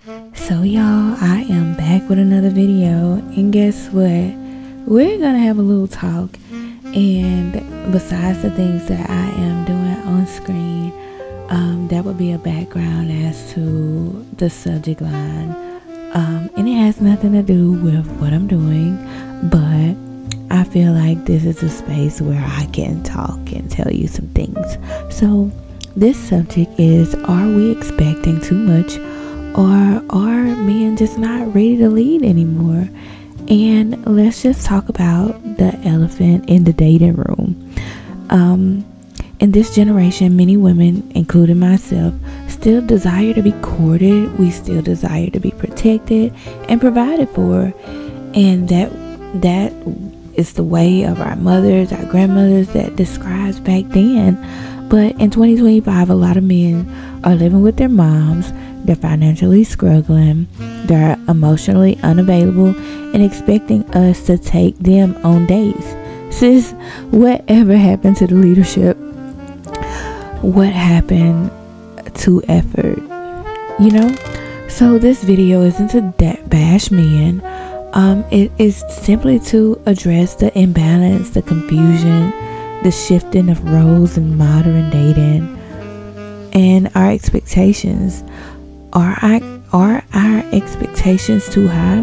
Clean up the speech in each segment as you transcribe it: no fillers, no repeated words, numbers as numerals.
So y'all, I am back with another video, and guess what? We're gonna have a little talk, and besides the things that I am doing on screen, that would be a background as to the subject line, and it has nothing to do with what I'm doing, but I feel like this is a space where I can talk and tell you some things. So this subject is, are we expecting too much, or are men just not ready to lead anymore? And let's just talk about the elephant in the dating room. In this generation, many women, including myself, still desire to be courted. We still desire to be protected and provided for, and that is the way of our mothers, our grandmothers, that describes back then. But in 2025, a lot of men are living with their moms. They're financially struggling, they're emotionally unavailable, and expecting us to take them on dates. Sis, whatever happened to the leadership? What happened to effort? So this video isn't to bash men. It is simply to address the imbalance, the confusion, the shifting of roles in modern dating, and our expectations. Are our expectations too high,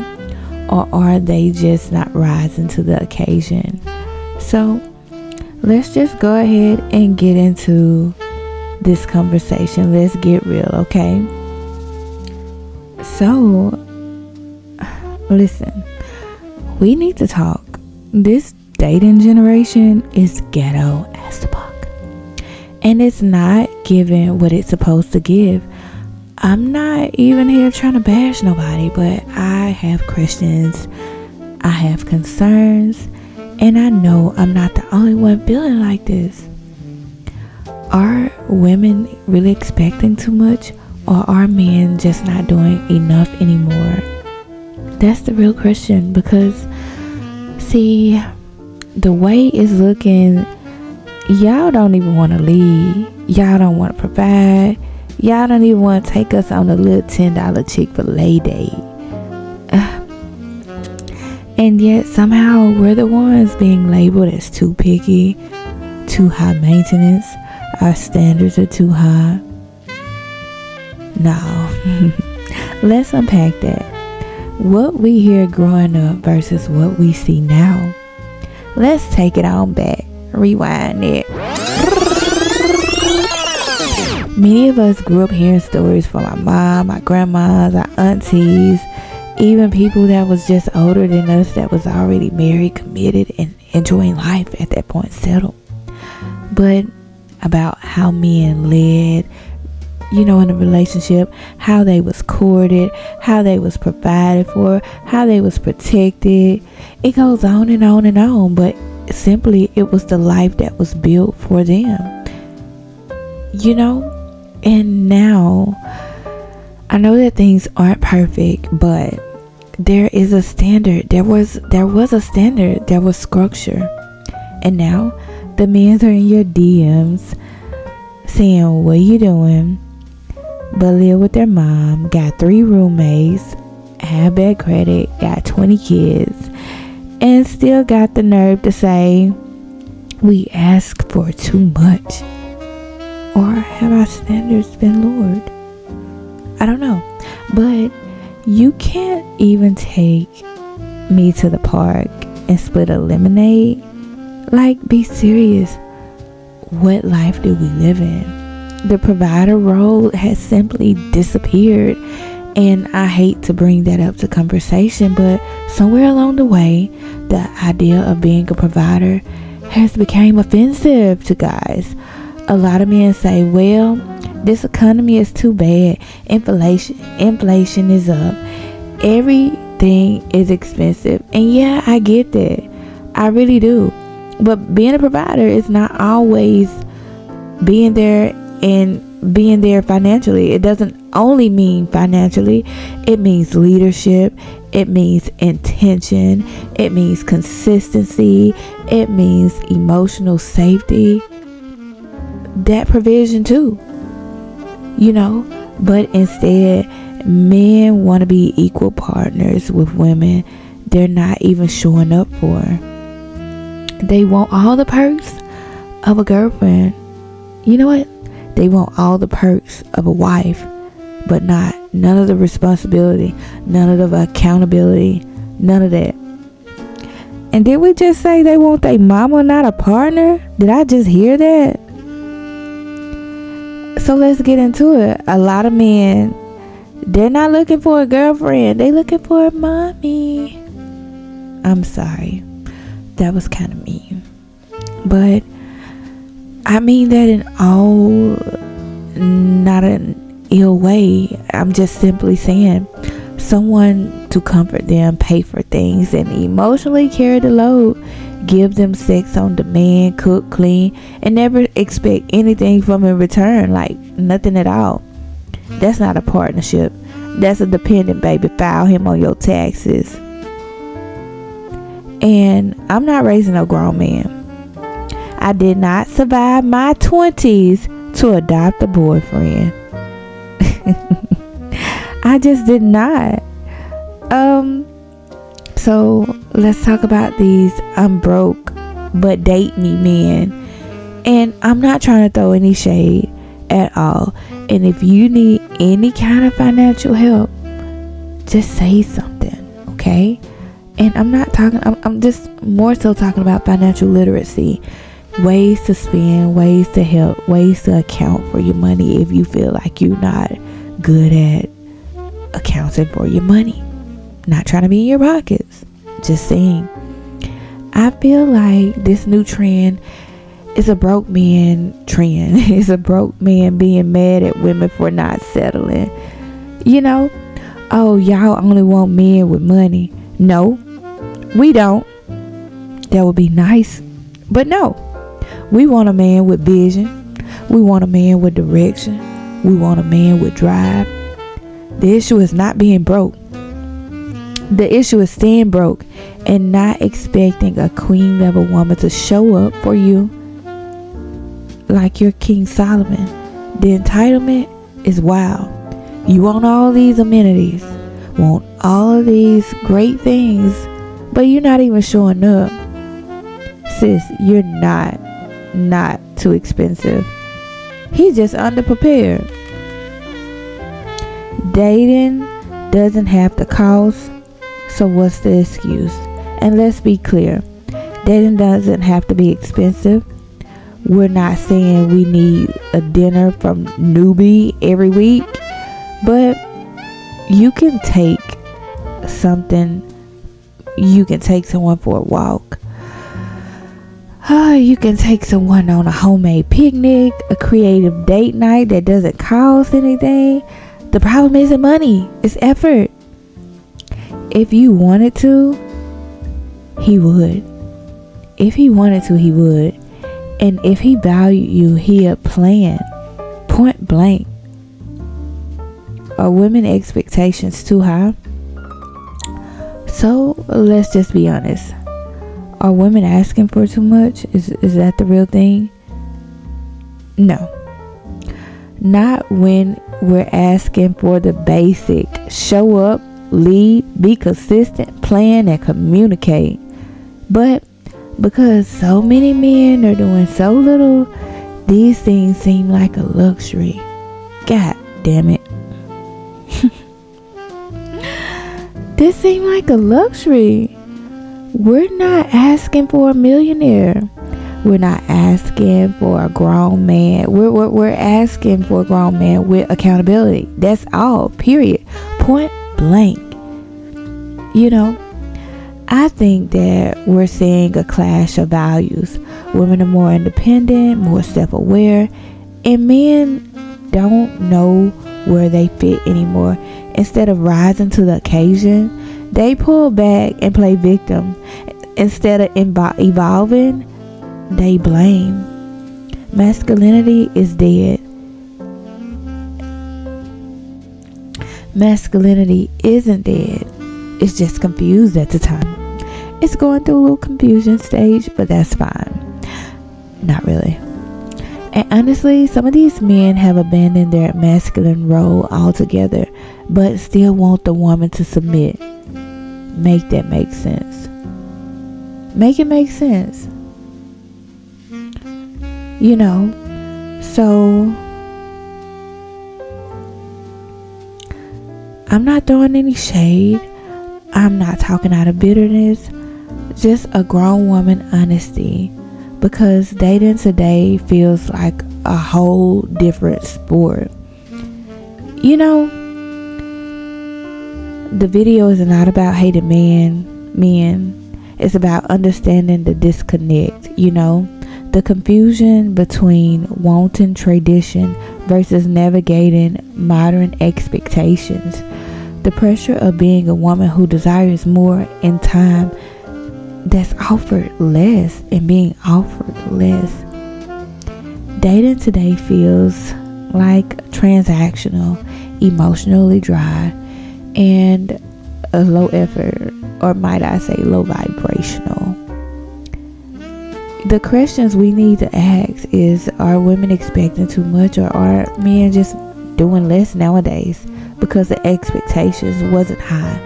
or are they just not rising to the occasion? So let's just go ahead and get into this conversation. Let's get real, okay? So listen, we need to talk. This dating generation is ghetto as fuck, and it's not giving what it's supposed to give. I'm not even here trying to bash nobody, but I have questions, I have concerns, and I know I'm not the only one feeling like this. Are women really expecting too much, or are men just not doing enough anymore? That's the real question, because see, the way it's looking, y'all don't even want to lead, y'all don't want to provide, y'all don't even want to take us on a little $10 Chick-fil-A date. And yet somehow we're the ones being labeled as too picky, too high maintenance, our standards are too high. No. Let's unpack that. What we hear growing up versus what we see now. Let's take it on back. Rewind it. Many of us grew up hearing stories from our mom, our grandmas, our aunties, even people that was just older than us that was already married, committed, and enjoying life at that point, settled. But about how men led, in a relationship, how they was courted, how they was provided for, how they was protected. It goes on and on and on, but simply it was the life that was built for them. And now I know that things aren't perfect, but there is a standard. There was a standard. There was structure. And now the men are in your DMs saying, what you doing? But live with their mom, got 3 roommates, have bad credit, got 20 kids, and still got the nerve to say, we ask for too much. Or have our standards been lowered? I don't know. But you can't even take me to the park and split a lemonade. Like, be serious. What life do we live in? The provider role has simply disappeared. And I hate to bring that up to conversation, but somewhere along the way, the idea of being a provider has become offensive to guys. A lot of men say, well, this economy is too bad. Inflation is up. Everything is expensive. And yeah, I get that. I really do. But being a provider is not always being there and being there financially. It doesn't only mean financially. It means leadership. It means intention. It means consistency. It means emotional safety. That provision too. But instead Men want to be equal partners with women they're not even showing up for. They want all the perks of a girlfriend. You know what? They want all the perks of a wife, but none of the responsibility, none of the accountability, none of that. And did we just say they want their mama, not a partner? Did I just hear that? So let's get into it. A lot of men, they're not looking for a girlfriend. They looking for a mommy. I'm sorry. That was kind of mean. But I mean that in all, not an ill way. I'm just simply saying someone to comfort them, pay for things, and emotionally carry the load. Give them sex on demand, cook, clean, and never expect anything from in return, like nothing at all. That's not a partnership. That's a dependent, baby. File him on your taxes. And I'm not raising a grown man. I did not survive my 20s to adopt a boyfriend. I just did not. So let's talk about these I'm broke but date me men. And I'm not trying to throw any shade at all. And if you need any kind of financial help, just say something, okay? And I'm just more so talking about financial literacy. Ways to spend, ways to help, ways to account for your money if you feel like you're not good at accounting for your money. Not trying to be in your pockets. Just saying. I feel like this new trend is a broke man trend. It's a broke man being mad at women for not settling. You know, oh, y'all only want men with money. No, we don't. That would be nice. But no, we want a man with vision. We want a man with direction. We want a man with drive. The issue is not being broke. The issue is staying broke and not expecting a queen level woman to show up for you like you're King Solomon. The entitlement is wild. You want all these amenities, want all of these great things, but you're not even showing up. Sis, you're not too expensive. He's just underprepared. Dating doesn't have to cost. So what's the excuse? And let's be clear, dating doesn't have to be expensive. We're not saying we need a dinner from Newbie every week, but you can take something. You can take someone for a walk. You can take someone on a homemade picnic, a creative date night that doesn't cost anything. The problem isn't money, it's effort. If you wanted to, he would. If he wanted to, he would. And if he valued you, he'd plan. Point blank. Are women expectations too high? So let's just be honest. Are women asking for too much? Is that the real thing? No. Not when we're asking for the basic. Show up, lead, be consistent, plan, and communicate. But because so many men are doing so little, these things seem like a luxury. God damn it. This seems like a luxury. We're not asking for a millionaire. We're not asking for a grown man. We're asking for a grown man with accountability. That's all. Period. Point blank. You know, I think that we're seeing a clash of values. Women are more independent, more self-aware, and men don't know where they fit anymore. Instead of rising to the occasion, they pull back and play victim. Instead of evolving, they blame. Masculinity is dead. Masculinity isn't dead. It's just confused at the time. It's going through a little confusion stage, but that's fine. Not really. And honestly, some of these men have abandoned their masculine role altogether. but still want the woman to submit. Make that make sense. Make it make sense. You know, so I'm not throwing any shade. I'm not talking out of bitterness. Just a grown woman honesty. Because dating today feels like a whole different sport. You know, the video is not about hating men. It's about understanding the disconnect, you know. The confusion between wanting tradition versus navigating modern expectations. The pressure of being a woman who desires more in time that's offered less and being offered less. Dating today feels like transactional, emotionally dry, and a low effort, or might I say low vibrational. The questions we need to ask is, are women expecting too much, or are men just doing less nowadays because the expectations wasn't high,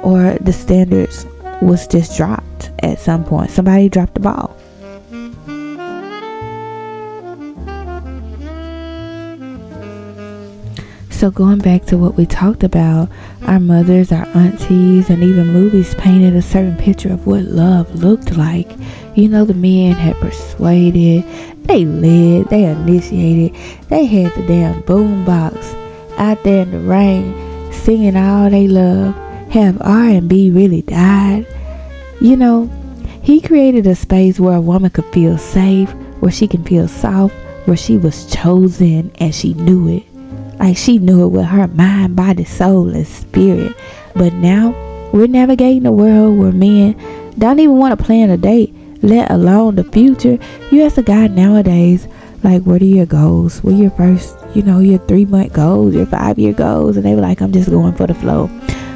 or the standards was just dropped at some point? Somebody dropped the ball. So going back to what we talked about, our mothers, our aunties, and even movies painted a certain picture of what love looked like. You know, the men had persuaded, they led, they initiated, they had the damn boombox out there in the rain singing all they love. Have R&B really died? You know, he created a space where a woman could feel safe, where she can feel soft, where she was chosen and she knew it. Like she knew it with her mind, body, soul, and spirit. But now we're navigating a world where men don't even want to plan a date, let alone the future. You ask a guy nowadays, like, what are your goals? What are your first, your 3-month goals, your 5-year goals? And they were like, I'm just going for the flow.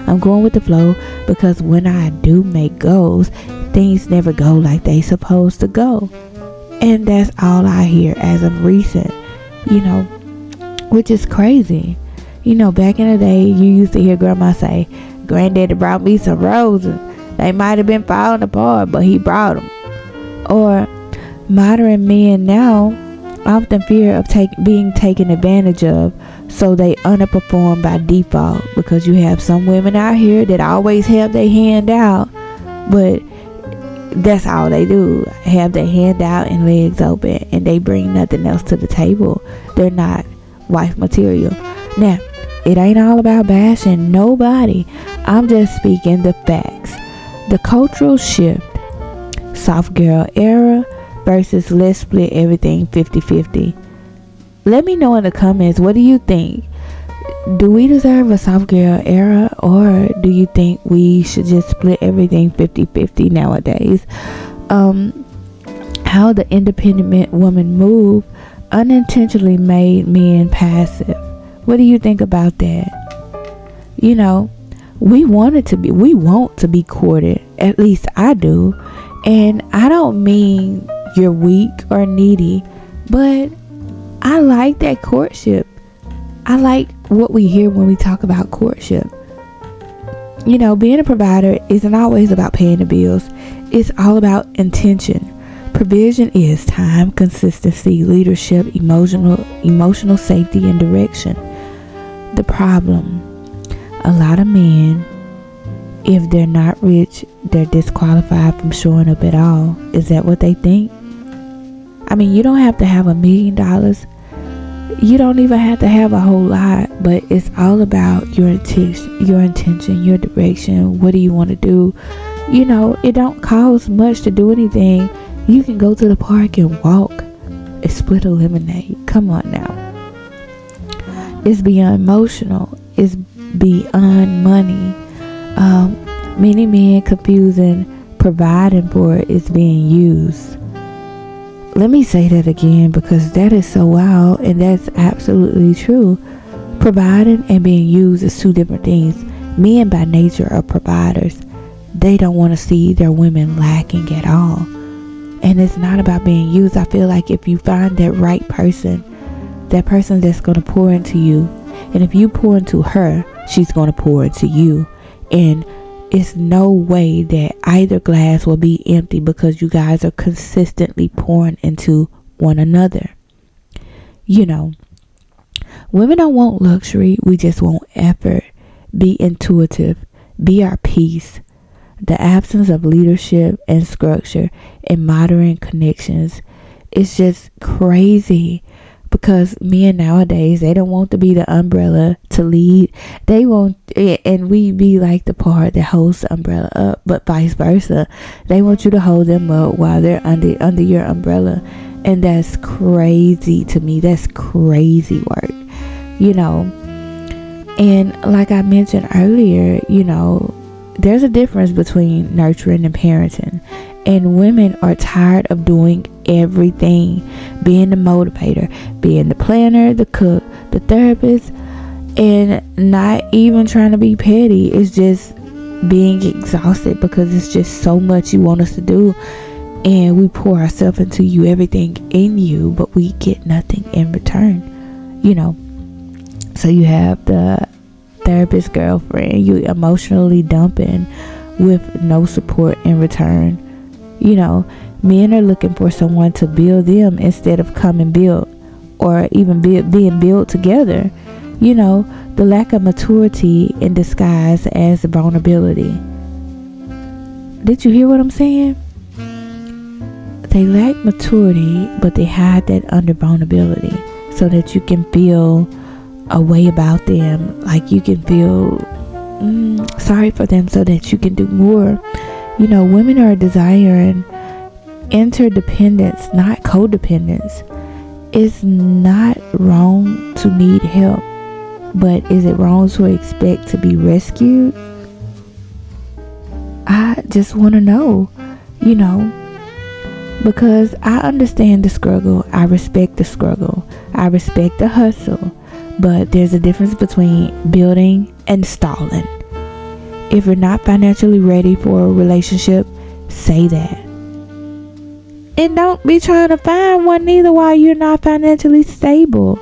I'm going with the flow because when I do make goals, things never go like they supposed to go. And that's all I hear as of recent, which is crazy. Back in the day, you used to hear grandma say, granddaddy brought me some roses. They might have been falling apart, but he brought them. Or modern men now often fear of being taken advantage of, so they underperform by default, because you have some women out here that always have their hand out, but that's all they do, have their hand out and legs open, and they bring nothing else to the table. They're not wife material. Now, it ain't all about bashing nobody. I'm just speaking the facts. The cultural shift, soft girl era versus let's split everything 50-50. Let me know in the comments, what do you think? Do we deserve a soft girl era, or do you think we should just split everything 50-50 nowadays? How the independent woman move unintentionally made men passive. What do you think about that? We want to be courted. At least I do. And I don't mean you're weak or needy, but I like that courtship. I like what we hear when we talk about courtship. Being a provider isn't always about paying the bills. It's all about intention. Provision is time, consistency, leadership, emotional safety, and direction. The problem, a lot of men, if they're not rich, they're disqualified from showing up at all. Is that what they think? I mean, you don't have to have $1 million. You don't even have to have a whole lot, but it's all about your intention, your direction. What do you want to do? It don't cost much to do anything. You can go to the park and walk and split a lemonade. Come on now. It's beyond emotional. It's beyond money. Many men confusing providing for is being used. Let me say that again, because that is so wild, and that's absolutely true. Providing and being used is two different things. Men by nature are providers. They don't want to see their women lacking at all. And it's not about being used. I feel like if you find that right person, that person that's going to pour into you, And if you pour into her, she's going to pour into you. And it's no way that either glass will be empty, because you guys are consistently pouring into one another. You know, women don't want luxury. We just want effort. Be intuitive. Be our peace. The absence of leadership and structure in modern connections is just crazy, because men nowadays, they don't want to be the umbrella to lead. They want, and we be like the part that holds the umbrella up, but vice versa. They want you to hold them up while they're under your umbrella. And that's crazy to me. That's crazy work, you know. And like I mentioned earlier, you know, there's a difference between nurturing and parenting. And women are tired of doing everything, being the motivator, being the planner, the cook, the therapist, and not even trying to be petty. It's just being exhausted, because it's just so much you want us to do, and we pour ourselves into you, everything in you, but we get nothing in return, you know. So you have the therapist girlfriend, you emotionally dumping with no support in return. You know, men are looking for someone to build them instead of come and build, or even being built together. You know, the lack of maturity in disguise as vulnerability. Did you hear what I'm saying? They lack maturity, but they hide that under vulnerability, so that you can feel a way about them, like you can feel sorry for them, so that you can do more. You know, women are desiring interdependence, not codependence. It's not wrong to need help, but is it wrong to expect to be rescued? I just want to know, you know, because I understand the struggle. I respect the struggle. I respect the hustle. But there's a difference between building and stalling. If you're not financially ready for a relationship, say that. And don't be trying to find one either while you're not financially stable.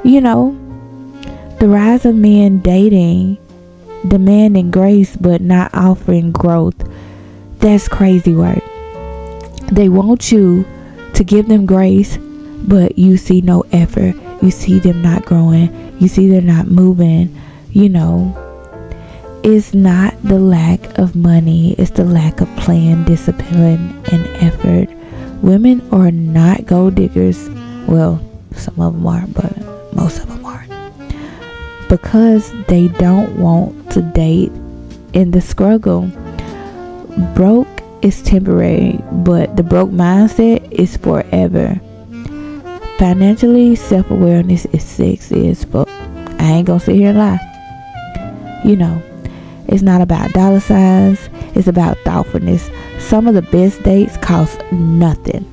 You know, the rise of men dating, demanding grace but not offering growth. That's crazy work. They want you to give them grace, but you see no effort. You see them not growing. You see they're not moving. You know, it's not the lack of money. It's the lack of plan, discipline, and effort. Women are not gold diggers. Well, some of them are, but most of them aren't. Because they don't want to date in the struggle. Broke is temporary, but the broke mindset is forever. Financially, self-awareness is sexy as fuck. I ain't gonna sit here and lie. You know, it's not about dollar signs. It's about thoughtfulness. Some of the best dates cost nothing,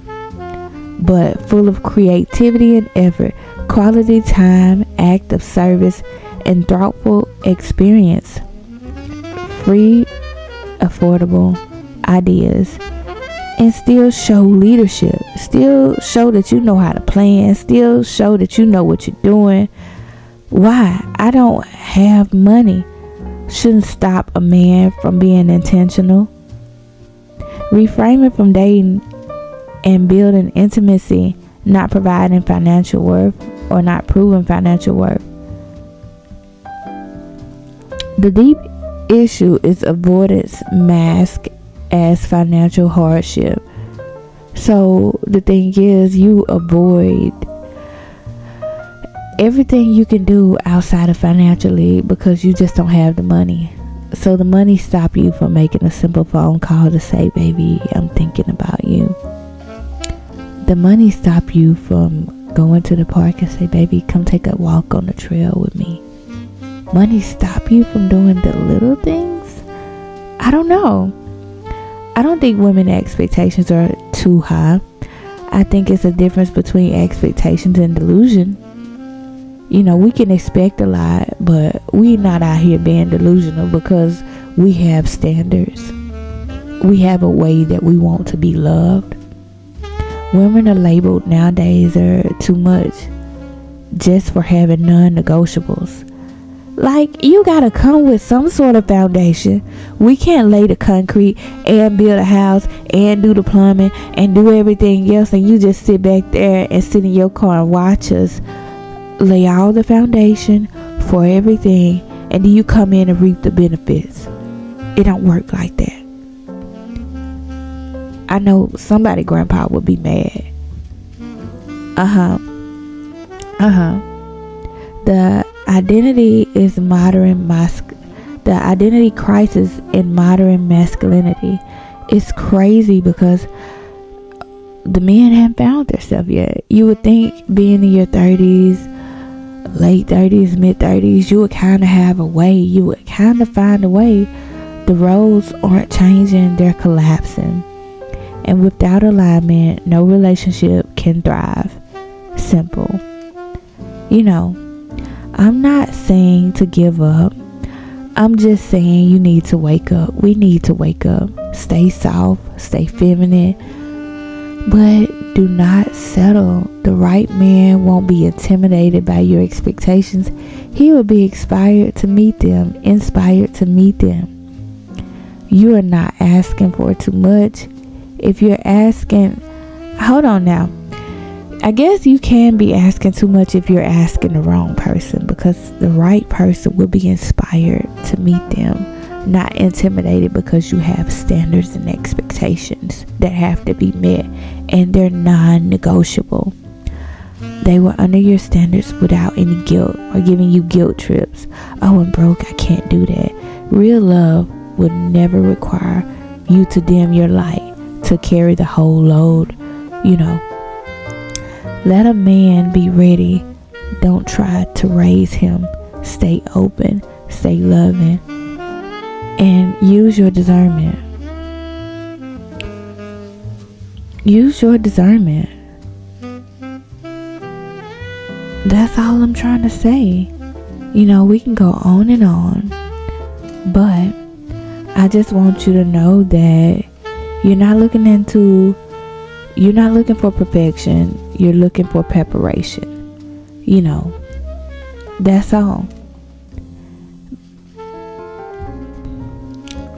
but full of creativity and effort, quality time, act of service, and thoughtful experience. Free, affordable ideas. And still show leadership. Still show that you know how to plan. Still show that you know what you're doing. Why? I don't have money shouldn't stop a man from being intentional. Reframing from dating and building intimacy, not providing financial worth or not proving financial worth. The deep issue is avoidance masked as financial hardship. So the thing is, you avoid everything you can do outside of financially because you just don't have the money. So the money stop you from making a simple phone call to say, baby, I'm thinking about you. The money stop you from going to the park and say, baby, come take a walk on the trail with me. Money stop you from doing the little things? I don't know. I don't think women's expectations are too high. I think it's a difference between expectations and delusion. You know, we can expect a lot, but we're not out here being delusional because we have standards. We have a way that we want to be loved. Women are labeled nowadays are too much. just for having non-negotiables. Like, you gotta come with some sort of foundation. We can't lay the concrete and build a house and do the plumbing and do everything else, and you just sit back there and sit in your car and watch us lay all the foundation for everything, and then you come in and reap the benefits. It don't work like that. I know somebody grandpa would be mad. The identity crisis in modern masculinity is crazy because the men haven't found themselves yet. You would think being in your 30s, late 30s, mid 30s, you would kind of have a way. You would kind of find a way. The roles aren't changing, they're collapsing. And without alignment, no relationship can thrive. Simple. I'm not saying to give up. I'm just saying you need to wake up. We need to wake up. Stay soft, stay feminine, but do not settle. The right man won't be intimidated by your expectations. He will be inspired to meet them. You are not asking for too much. If you're asking, hold on now. I guess you can be asking too much if you're asking the wrong person, because the right person will be inspired to meet them, not intimidated because you have standards and expectations that have to be met, and they're non-negotiable. They were under your standards without any guilt or giving you guilt trips. Oh, I'm broke, I can't do that. Real love would never require you to dim your light to carry the whole load. Let a man be ready. Don't try to raise him. Stay open, stay loving, and use your discernment. That's all I'm trying to say. We can go on and on, but I just want you to know that you're not looking for perfection. You're looking for preparation. That's all.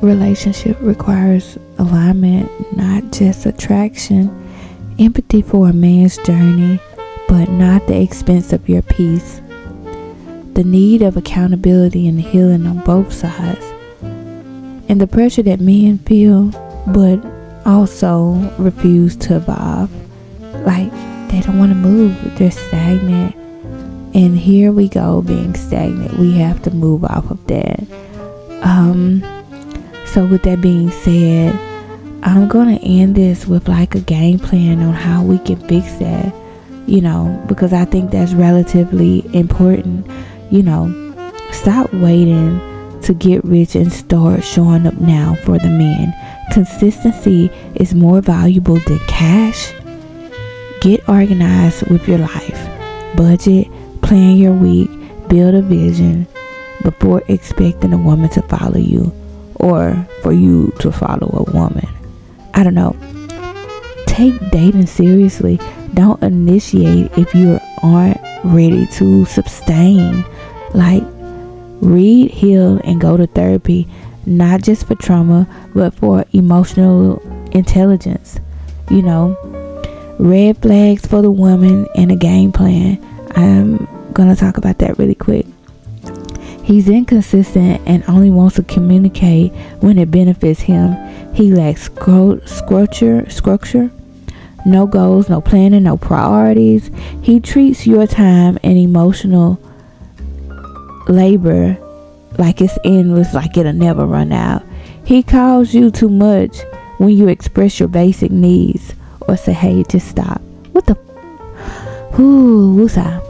Relationship requires alignment, not just attraction. Empathy for a man's journey, but not the expense of your peace. The need of accountability and healing on both sides. And the pressure that men feel, but also refuse to evolve. Like, they don't want to move. They're stagnant. And here we go, being stagnant. We have to move off of that. So with that being said, I'm going to end this with like a game plan on how we can fix that. Because I think that's relatively important. Stop waiting to get rich and start showing up now for the men. Consistency is more valuable than cash. Get organized with your life. Budget, plan your week, build a vision before expecting a woman to follow you or for you to follow a woman. I don't know. Take dating seriously. Don't initiate if you aren't ready to sustain. Like, read, heal, and go to therapy, not just for trauma, but for emotional intelligence. Red flags for the woman and a game plan. I'm gonna talk about that really quick. He's inconsistent and only wants to communicate when it benefits him. He lacks structure, no goals, no planning, no priorities. He treats your time and emotional labor like it's endless, like it'll never run out. He calls you too much when you express your basic needs or say, hey, just stop. What the? Woosah.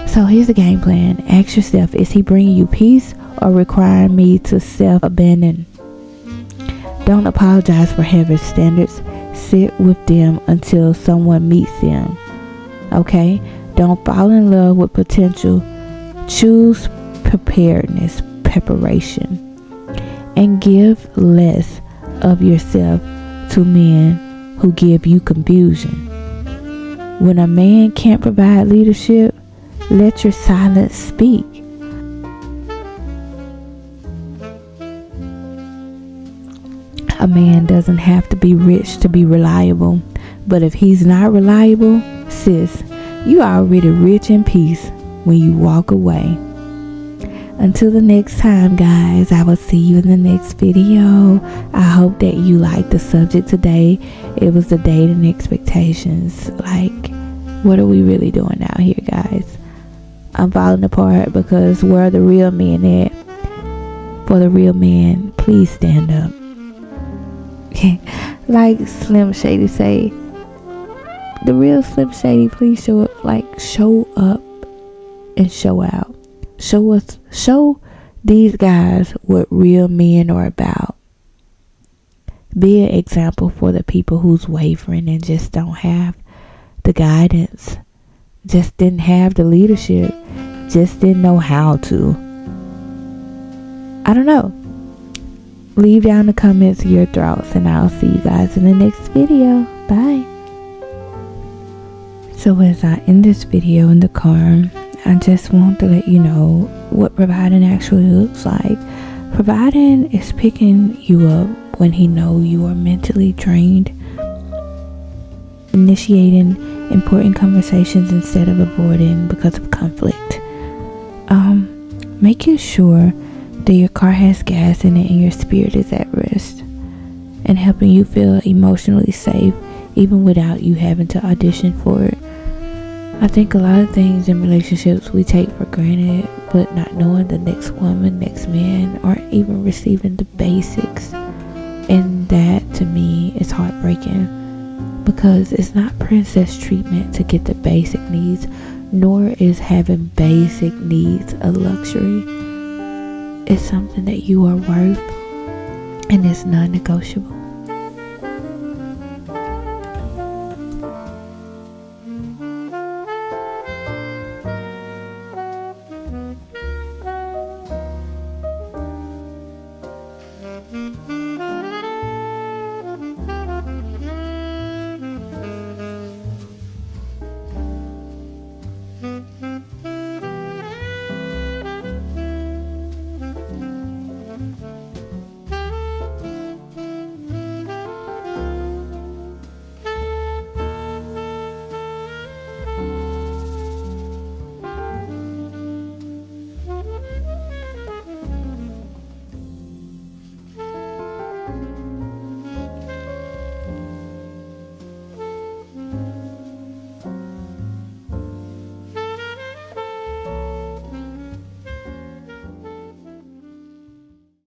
So here's the game plan. Ask yourself, is he bringing you peace or requiring me to self-abandon? Don't apologize for having standards. Sit with them until someone meets them. Okay? Don't fall in love with potential. Choose preparation. And give less of yourself to men who give you confusion. When a man can't provide leadership, Let your silence speak. A man doesn't have to be rich to be reliable, but if he's not reliable, sis, you are already rich in peace when you walk away. Until the next time, guys, I will see you in the next video. I hope that you liked the subject today. It was the dating expectations. Like, what are we really doing out here, guys? I'm falling apart because where are the real men at? For the real men, please stand up. Like Slim Shady say, the real Slim Shady, please show up. Like, show up and show out. Show these guys what real men are about. Be an example for the people who's wavering and just don't have the guidance, just didn't have the leadership, just didn't know how to. I don't know. Leave down in the comments your thoughts, and I'll see you guys in the next video. Bye. So as I end this video in the car, I just want to let you know what providing actually looks like. Providing is picking you up when he knows you are mentally drained, initiating important conversations instead of avoiding because of conflict, making sure that your car has gas in it and your spirit is at rest, and helping you feel emotionally safe even without you having to audition for it. I think a lot of things in relationships we take for granted, but not knowing the next woman, next man, or even receiving the basics. And that, to me, is heartbreaking, because it's not princess treatment to get the basic needs, nor is having basic needs a luxury. It's something that you are worth, and it's non-negotiable.